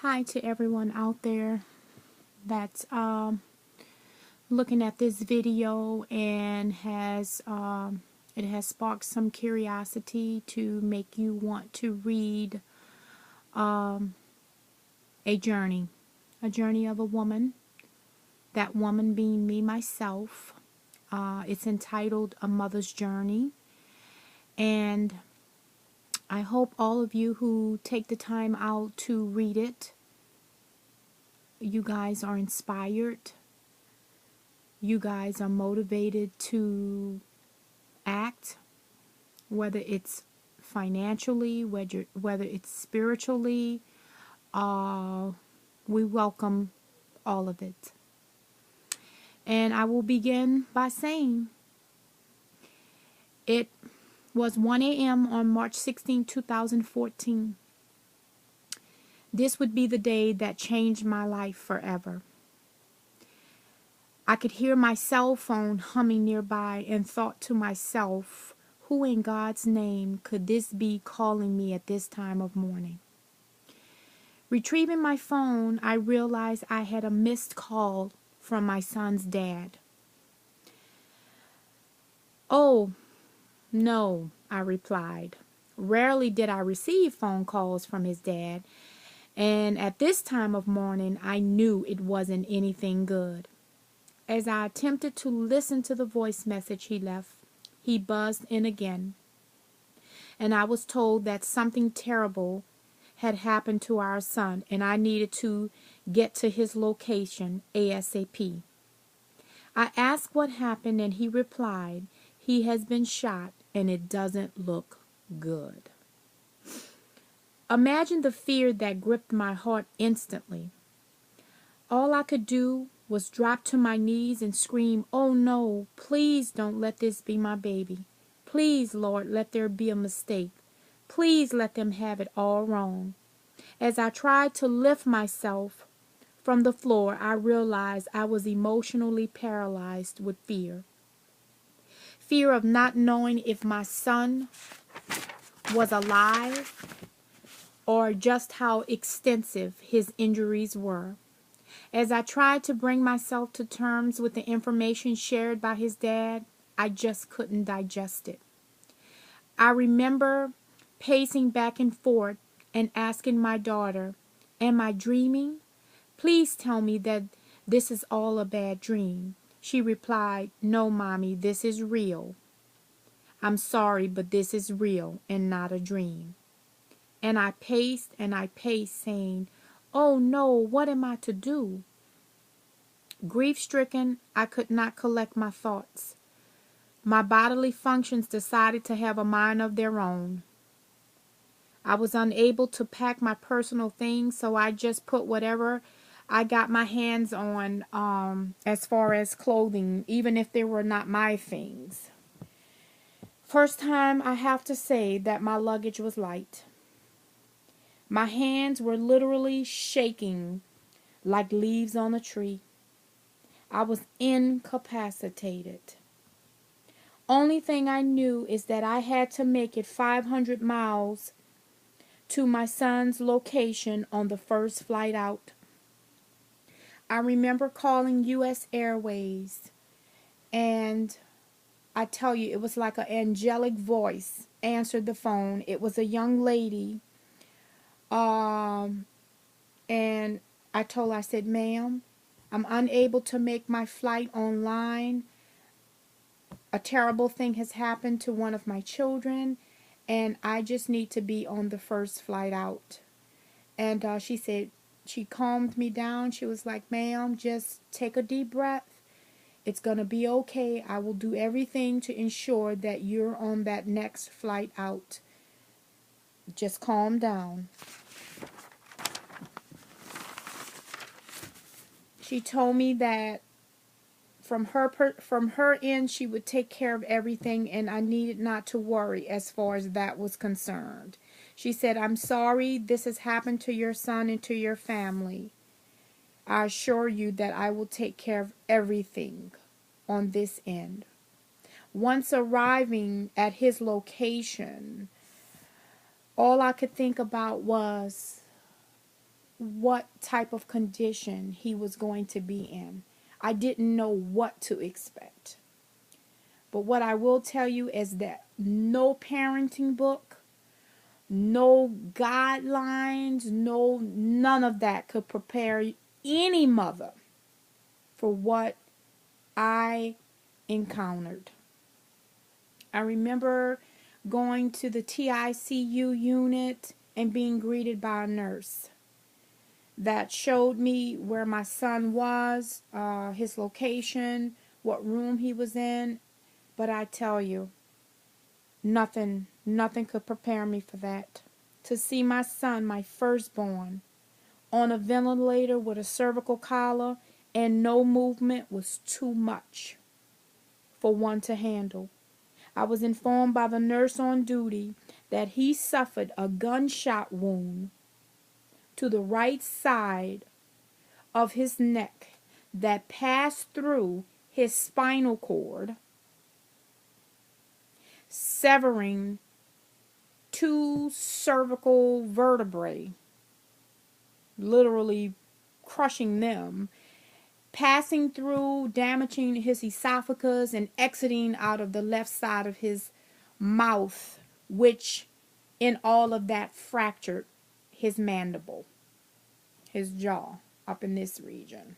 Hi to everyone out there that's looking at this video and it has sparked some curiosity to make you want to read a journey of a woman, that woman being me myself. It's entitled A Mother's Journey, and I hope all of you who take the time out to read it, you guys are inspired. You guys are motivated to act, whether it's financially, whether it's spiritually. We welcome all of it. And I will begin by saying it was 1 a.m. on March 16, 2014. This would be the day that changed my life forever. I could hear my cell phone humming nearby and thought to myself, who in God's name could this be calling me at this time of morning? Retrieving my phone, I realized I had a missed call from my son's dad. "Oh, no," I replied. Rarely did I receive phone calls from his dad, and at this time of morning, I knew it wasn't anything good. As I attempted to listen to the voice message he left, he buzzed in again, and I was told that something terrible had happened to our son, and I needed to get to his location ASAP. I asked what happened, and he replied, he has been shot, and it doesn't look good. Imagine the fear that gripped my heart instantly. All I could do was drop to my knees and scream, "Oh no, please don't let this be my baby. Please, Lord, let there be a mistake. Please let them have it all wrong." As I tried to lift myself from the floor, I realized I was emotionally paralyzed with fear. Fear of not knowing if my son was alive or just how extensive his injuries were. As I tried to bring myself to terms with the information shared by his dad, I just couldn't digest it. I remember pacing back and forth and asking my daughter, "Am I dreaming? Please tell me that this is all a bad dream." She replied, "No, Mommy, this is real. I'm sorry, but this is real and not a dream." And I paced, saying, "Oh no, what am I to do?" Grief-stricken, I could not collect my thoughts. My bodily functions decided to have a mind of their own. I was unable to pack my personal things, so I just put whatever I got my hands on as far as clothing, even if they were not my things. First time I have to say that my luggage was light. My hands were literally shaking like leaves on a tree. I was incapacitated. Only thing I knew is that I had to make it 500 miles to my son's location on the first flight out. I remember calling U.S. Airways, and I tell you, it was like an angelic voice answered the phone. It was a young lady, and I said, "Ma'am, I'm unable to make my flight online. A terrible thing has happened to one of my children, and I just need to be on the first flight out." And she said, she calmed me down. She was like, "Ma'am, just take a deep breath. It's going to be okay. I will do everything to ensure that you're on that next flight out. Just calm down." She told me that from her end, she would take care of everything, and I needed not to worry as far as that was concerned. She said, "I'm sorry this has happened to your son and to your family. I assure you that I will take care of everything on this end." Once arriving at his location, all I could think about was, what type of condition he was going to be in. I didn't know what to expect. But what I will tell you is that no parenting book, no guidelines, none of that could prepare any mother for what I encountered. I remember going to the TICU unit and being greeted by a nurse that showed me where my son was, his location, what room he was in. But I tell you, nothing could prepare me for that. To see my son, my firstborn, on a ventilator with a cervical collar and no movement was too much for one to handle. I was informed by the nurse on duty that he suffered a gunshot wound to the right side of his neck that passed through his spinal cord, severing 2 cervical vertebrae, literally crushing them, passing through, damaging his esophagus, and exiting out of the left side of his mouth, which in all of that fractured his mandible, his jaw, up in this region.